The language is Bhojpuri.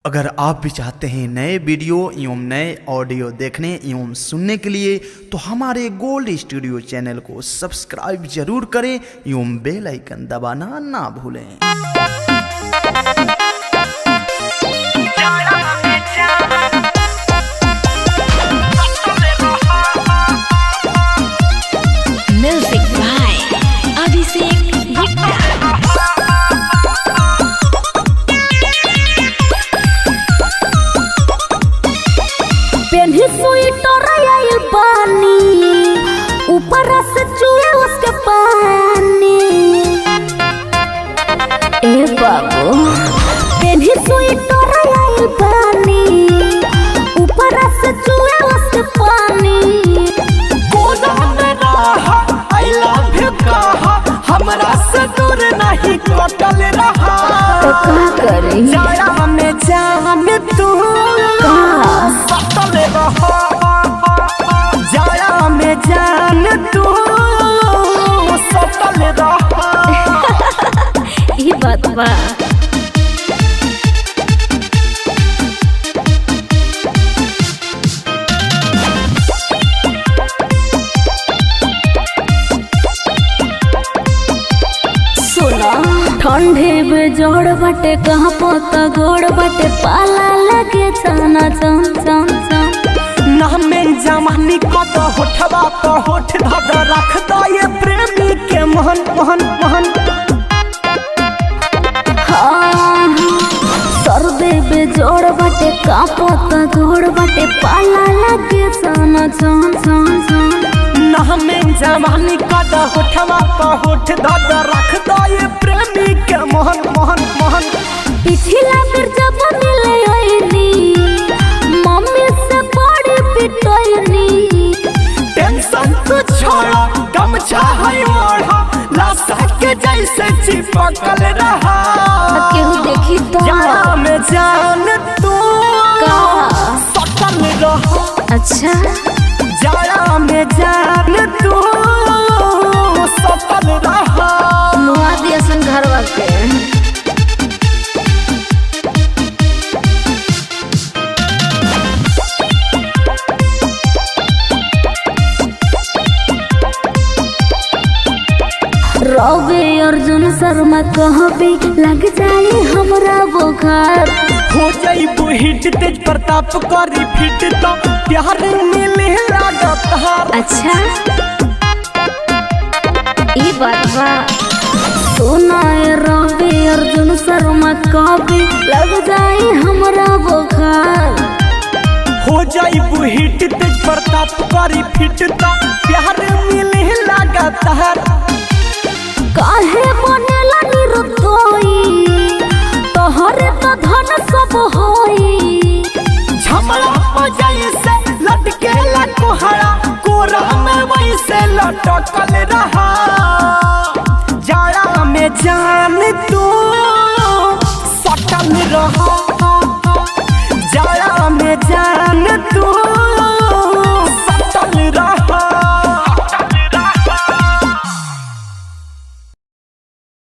अगर आप भी चाहते हैं नए वीडियो एवं नए ऑडियो देखने एवं सुनने के लिए तो हमारे गोल्ड स्टूडियो चैनल को सब्सक्राइब जरूर करें एवं बेल आइकन दबाना ना भूलें। Music by Abhishek Gupta. ऊपर से चुए उसके पानी ए बाबू पेन्ही स्वेटर आइल पानी ऊपर से चुए उसके पानी कोना में रहा आई लव यू कहा हमरा से दूर नहीं कटल रहा तो का करी जाया में जान तू सटल रहा जाया में जान तू सटल रहा ई बात बा। सुना ठंडे बेजोड़ बटे कहाँ पोता गोड़ बटे पाला लगे जाना चम चम चम में जमानी को तो होठवा तो होठ धद रख दो ये प्रेमी के मोहन मोहन मोहन हाँ सर्दे बेजोड़ बटे कांपता गोड़ बटे पाला लगे जाना चम चम चम में जमानी को तो होठवा तो होठ धद रख दो ये प्रेमी के मोहन मोहन मोहन पिछला फिर जब मिले आईनी मम्मी से बड़ी पिटोइनी टेंशन तू छोड़ा गमछा है ओढ़ा लाशा के जैसे चिपकल रहा केहू देखी तो जाया में जान तू का सटल रहा अच्छा जाया में जान तू सटल रहा मुआ दिया सन घरवा के रवि अर्जुन शर्मा कहबी लग जाए हमरा बुखार हो जाई हिट तेज प्रताप करी फिट तो प्यार मिले लागत हार अच्छा ई बात बा। सुना रवि अर्जुन शर्मा कहबी लग जाए हमरा बुखार हो जाई हिट तेज प्रताप करी फिट तो प्यार मिले लागत हार काहे बनेला निरुतोई तोहरे तो धन सब होई झमला हो जाई से लटके लकुहरा कोरा में वैसे लटकल रहा जाया में जान